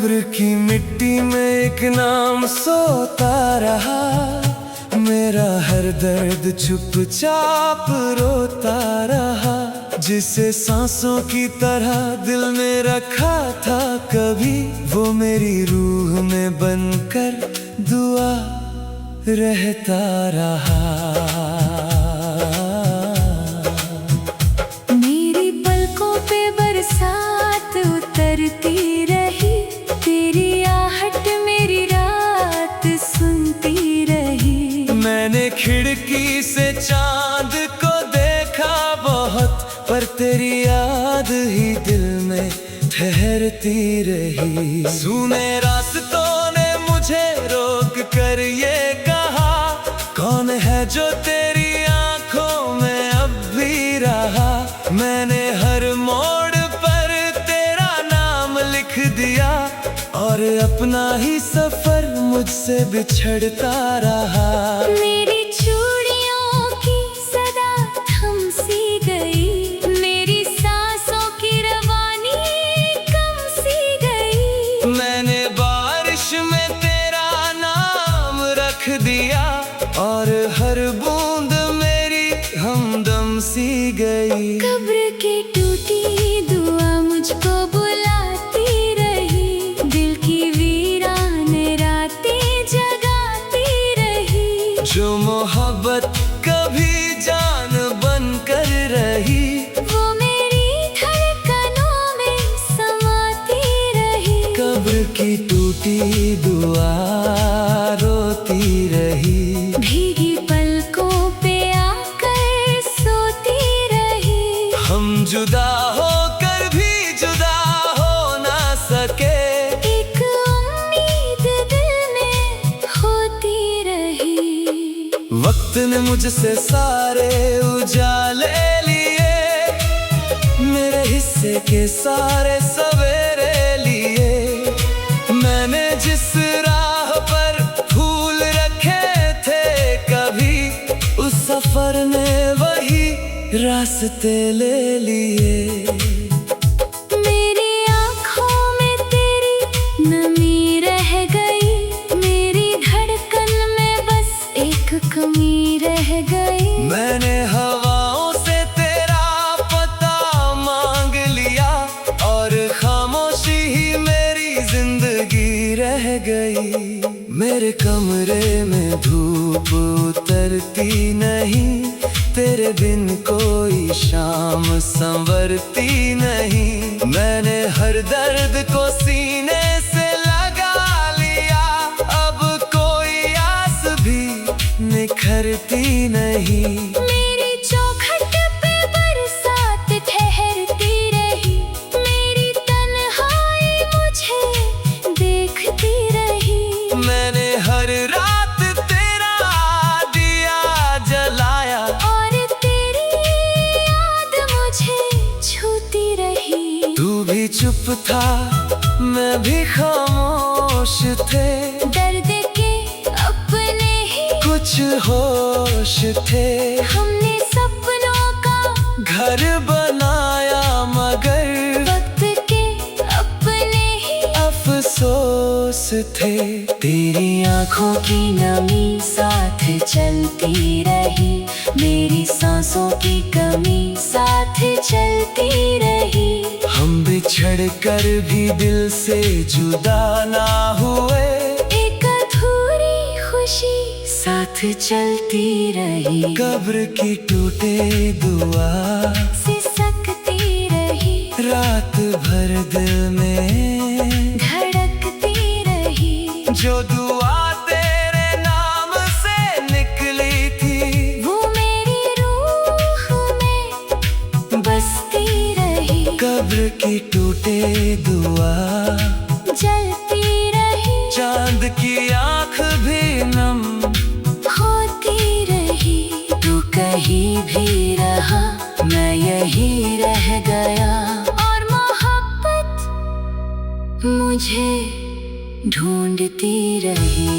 कब्र की मिट्टी में एक नाम सोता रहा, मेरा हर दर्द चुपचाप रोता रहा। जिसे सांसों की तरह दिल में रखा था कभी, वो मेरी रूह में बनकर दुआ रहता रहा। मेरी पलकों पे बरसात उतरती रही, तेरी आहट मेरी रात सुनती रही। मैंने खिड़की से चांद को देखा बहुत, पर तेरी याद ही दिल में ठहरती रही। सूने रास्तों ने मुझे रोक कर ये कहा, कौन है जो तेरी आंखों में अब भी रहा। मैंने हर मोड़ पर तेरा नाम लिख दिया, और अपना ही सफर मुझसे बिछड़ता रहा। मेरी चूड़ियों की सदा थम सी गई, मेरी सांसों की रवानी कम सी गई। मैंने बारिश में तेरा नाम रख दिया, और हर बूंद मेरी हमदम सी गई। कब्र की टूटी दुआ मुझको बुलाती रही, दिल की वीरान रातें जगाती रही। जो मोहब्बत कभी जान बन कर रही, वो मेरी धड़कनों में समाती रही। कब्र की टूटी दुआ रोती रही, भीगी पलकों पे आकर सोती रही। हम जुदा होकर भी जुदा हो ना सके, एक उम्मीद दिल में होती रही। वक्त ने मुझसे सारे उजाले लिए, मेरे हिस्से के सारे सवेरे लिए। मैंने जिस राह पर फूल रखे थे कभी, उस सफर ने वही रास्ते ले लिए। मेरी आँखों में तेरी नमी रह गई, मेरी धड़कन में बस एक कमी रह गई। मैंने हवाओं से तेरा पता मांग लिया, और खामोशी ही मेरी जिंदगी रह गई। मेरे कमरे में धूप उतरती नहीं, तेरे बिन कोई शाम संवरती नहीं। मैंने हर दर्द को सीने से लगा लिया, अब कोई आस भी निखरती नहीं। मेरी चौखट पे बरसात ठहरती रही, मेरी तन्हाई मुझे देखती रही। मैंने हर रात तेरा दिया जलाया, और तेरी याद मुझे छूती रही। तू भी चुप था मैं भी खामोश थे, दर्द के अपने ही कुछ होश थे। हमने सपनों का घर बनाया मगर वक्त के अपने ही अफसोस थे। तेरी आँखों की नमी साथ चलती रही, मेरी सांसों की कमी साथ चलती रही। हम बिछड़ कर भी दिल से जुदा ना हुए, एक अधूरी खुशी साथ चलती रही। कब्र की टूटे दुआ सिसकती रही, रात भर दिल में धड़कती रही। जो दुआ तेरे नाम से निकली थी, वो मेरी रूह में बसती रही। कब्र की टूटे दुआ जलती रही, चांद की आंख भी नम होती रही। तू कहीं भी रहा, मैं यही रह गया, और मोहब्बत मुझे ढूंढती रही।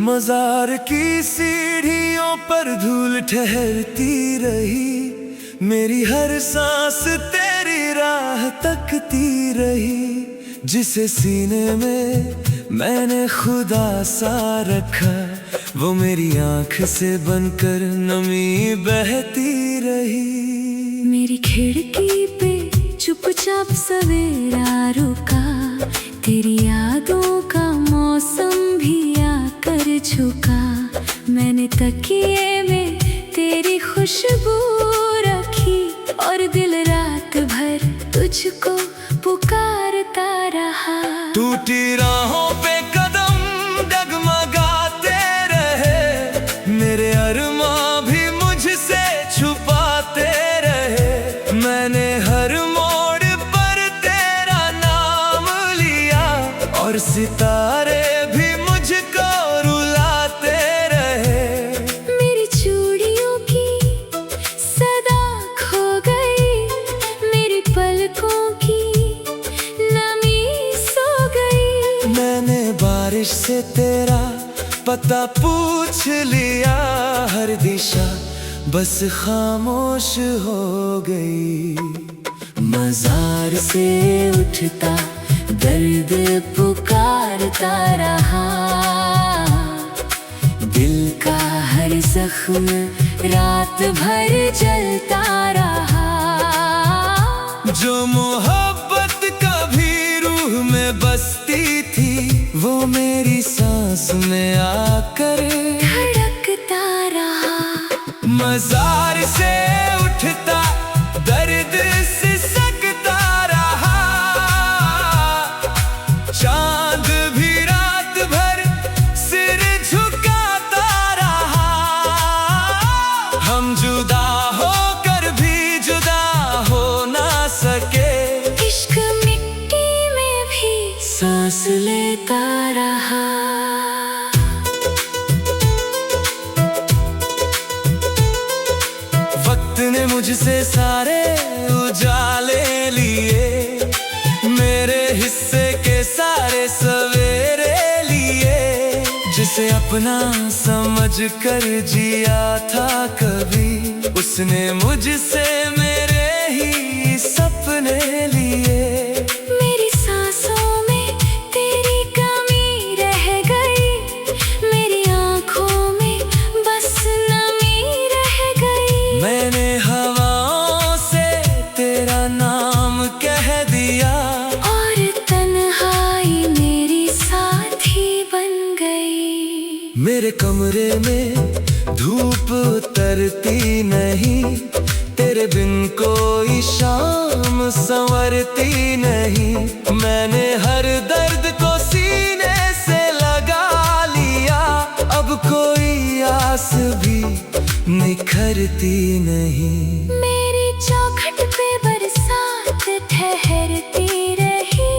मजार की सीढ़ियों पर धूल ठहरती रही, मेरी हर सांस तेरी राह तकती रही। जिसे सीने में मैंने खुदा सा रखा, वो मेरी आंख से बनकर नमी बहती रही। मेरी खिड़की पे चुपचाप सवेरा रुका, तेरी यादों का मौसम भी आकर झुका। मैंने तकिए में तेरी खुशबू रखी, और दिल रात भर तुझको पुकारता रहा। टूटी राहों पे कदम डगमगाते रहे, मेरे अरमां भी मुझसे छुपाते रहे। मैंने हर मोड़ पर तेरा नाम लिया, और सितारे भी मुझको रुलाते रहे। मेरी चूड़ियों की सदा खो गई, मेरी पलकों की नमी सो गई। मैंने बारिश से तेरा पता पूछ लिया, हर दिशा बस खामोश हो गई। मजार से उठता दर्द पुकारता रहा, दिल का हर जख्म रात भर जलता रहा। जो मोहब्बत कभी रूह में बसती थी, वो मेरी सांस में आकर धड़कता रहा। मजार से उठता दर्द सिसकता रहा, चांद भी रात भर सिर झुकाता रहा। हम जुदा होकर भी जुदा हो ना सके, इश्क मिट्टी में भी सांस लेता रहा। वक्त ने मुझसे सारे उजाले लिए, मेरे हिस्से के सारे सवेरे लिए। जिसे अपना समझ कर जिया था कभी, उसने मुझसे मेरे ही सपने लिए। मेरी सांसों में तेरी कमी रह गई, मेरी आंखों में बस नमी रह गई। मैंने हवाओं से तेरा नाम कह दिया, और तन्हाई मेरी साथी बन गई। मेरे कमरे में धूप उतरती नहीं, तेरे बिन कोई शाम संवरती नहीं। मैंने हर दर्द को सीने से लगा लिया, अब कोई आस भी निखरती नहीं। मेरी चौखट पे बरसात ठहरती रही,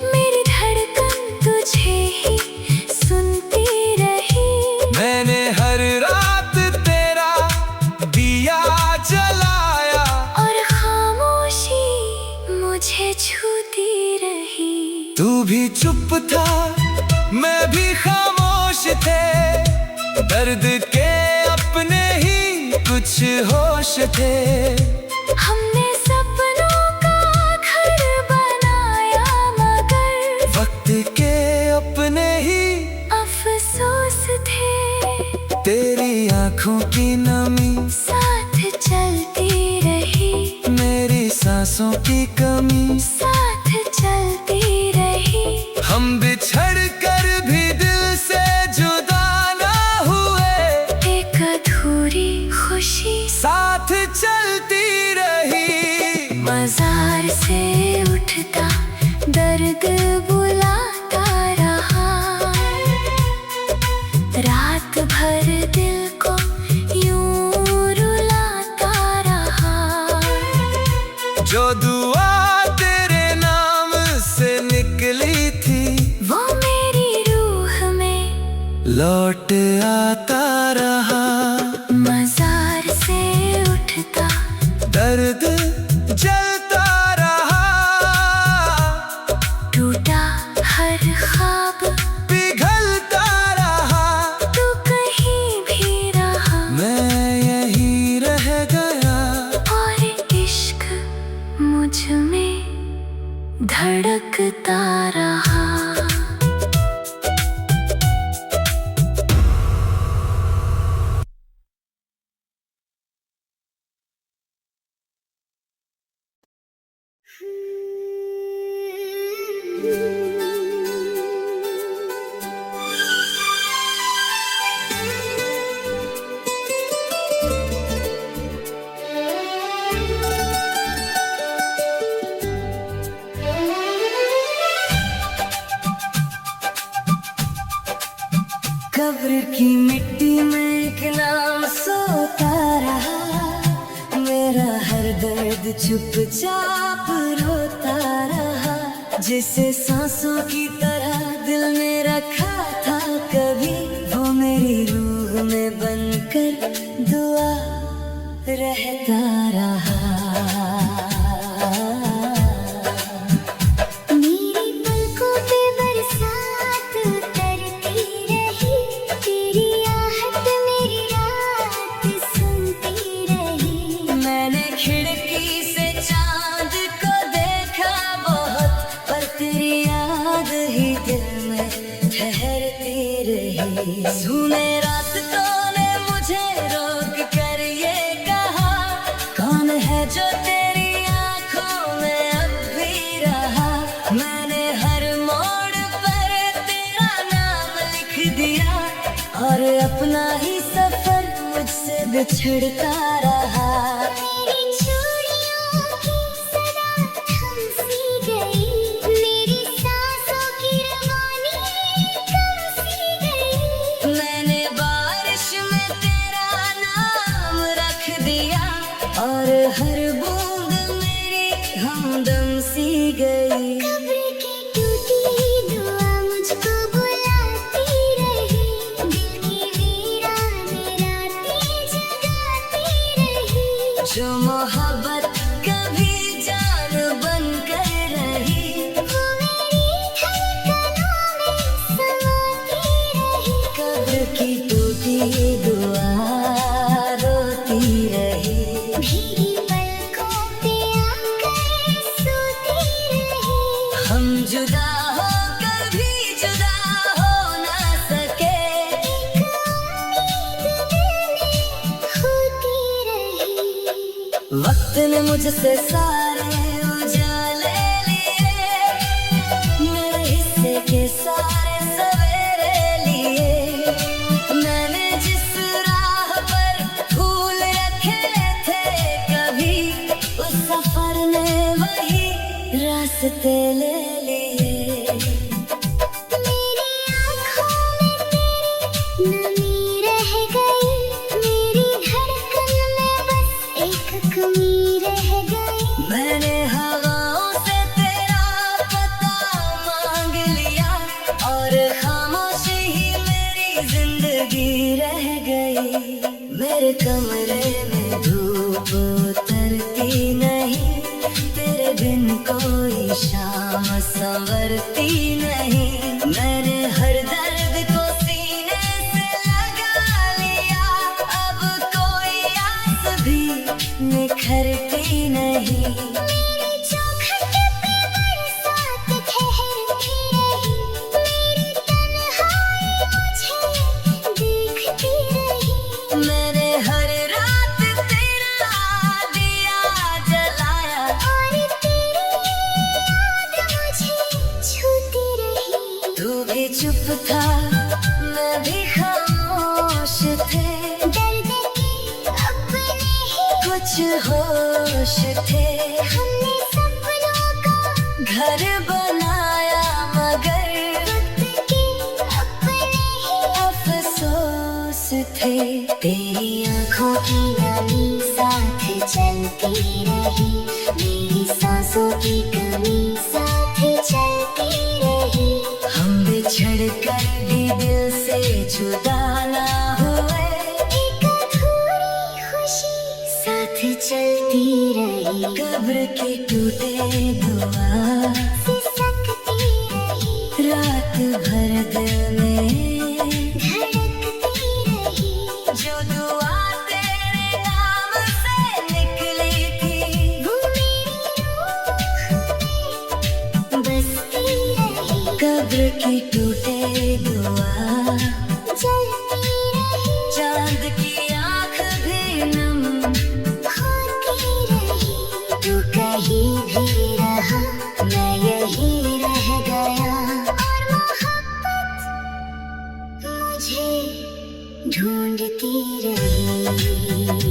मेरी धड़कन तुझे ही सुनती रही। मैंने हर रात तेरा दिया जलाया, और खामोशी मुझे छूती रही। तू भी चुप था मैं भी खामोश थे, दर्द के अपने ही कुछ होश थे। हमने सपनों का घर बनाया, मगर वक्त के अपने ही अफसोस थे। तेरी आंखों की नमी साथ चलती रही, मेरी सांसों की कमी साथ चलती रही। हम बिछड़ कर भी दिल से जुदा ना हुए, एक अधूरी खुशी साथ चलती रही। मजार से उठता दर्द बुलाता रहा, रात भर दिल को यूं रुलाता रहा। जो दुआ तेरे नाम से निकली थी, वो मेरी रूह में लौट आता रहा। मजार से उठता दर्द जलता रहा, टूटा हर ख्वाब पिघलता रहा। धड़कता रहा। कब्र की मिट्टी में एक नाम सोता रहा, मेरा हर दर्द चुपचाप रोता रहा। जिसे सांसों की तरह दिल में रखा था कभी, वो मेरी रूह में बनकर दुआ रहता रहा। सुने रास्तों ने मुझे रोक कर ये कहा, कौन है जो तेरी आंखों में अब भी रहा। मैंने हर मोड़ पर तेरा नाम लिख दिया, और अपना ही सफर मुझसे बिछड़ता रहा। और हर बूंद मेरी हमदम सी गई। कब्र की टूटी दुआ मुझको बुलाती रही, दिल की वीरान रातें जगाती रही। जो मोहब्बत कभी जान बन कर रही, वो मेरी धड़कनों में समाती रही। कब्र की टूटी दुआ रोती रही, भीगी पलकों पे आकर सोती रही। हम जुदा होकर भी जुदा हो ना सके। एक उम्मीद दिल में होती रही। वक्त ने मुझसे सारे उजाले लिए, मेरे हिस्से के सारे सवेरे लिए। मैंने जिस राह पर फूल रखे थे कभी, उस सफर ने वही रास्ते ले लिए। मेरी आँखों में तेरी नमी रह गई, मेरी धड़कन में बस एक कमी रह गई। मैंने हवाओं से तेरा पता मांग लिया, और खामोशी ही मेरी जिंदगी रह गई। मेरे कमरे में धूप उतरती नहीं, तेरे बिन कोई शाम संवरती नहीं। मैंने हर दर्द को सीने से लगा लिया, अब कोई आस भी निखरती नहीं। मेरी चौखट पे बरसात ठहरती रही, मेरी तन्हाई मुझे देखती रही। मैंने हर रात तेरा दिया जलाया, और तेरी याद मुझे छूती रही। तू भी चुप था मैं भी खामोश थे, दर्द के अपने ही कुछ होश थे। हमने सपनों का घर बनाया मगर वक्त के अपने ही अफसोस थे। तेरी आँखों की नमी साथ चलती रही, मेरी सांसों की कमी साथ चलती रही। हम बिछड़ कर भी दिल से जुदा ना हुए, एक अधूरी खुशी साथ चलती रही। कब्र के टूटे दुआ सिसकती रही, रात भर दिल में धड़कती रही। जो दुआ तेरे नाम से निकली थी, वो मेरी रूह में बस की टूटे दुआ जलती रही, चांद की आंख भी नम होती रही। तू कहीं भी रहा, मैं यही रह गया। और मोहब्बत मुझे ढूंढती रही।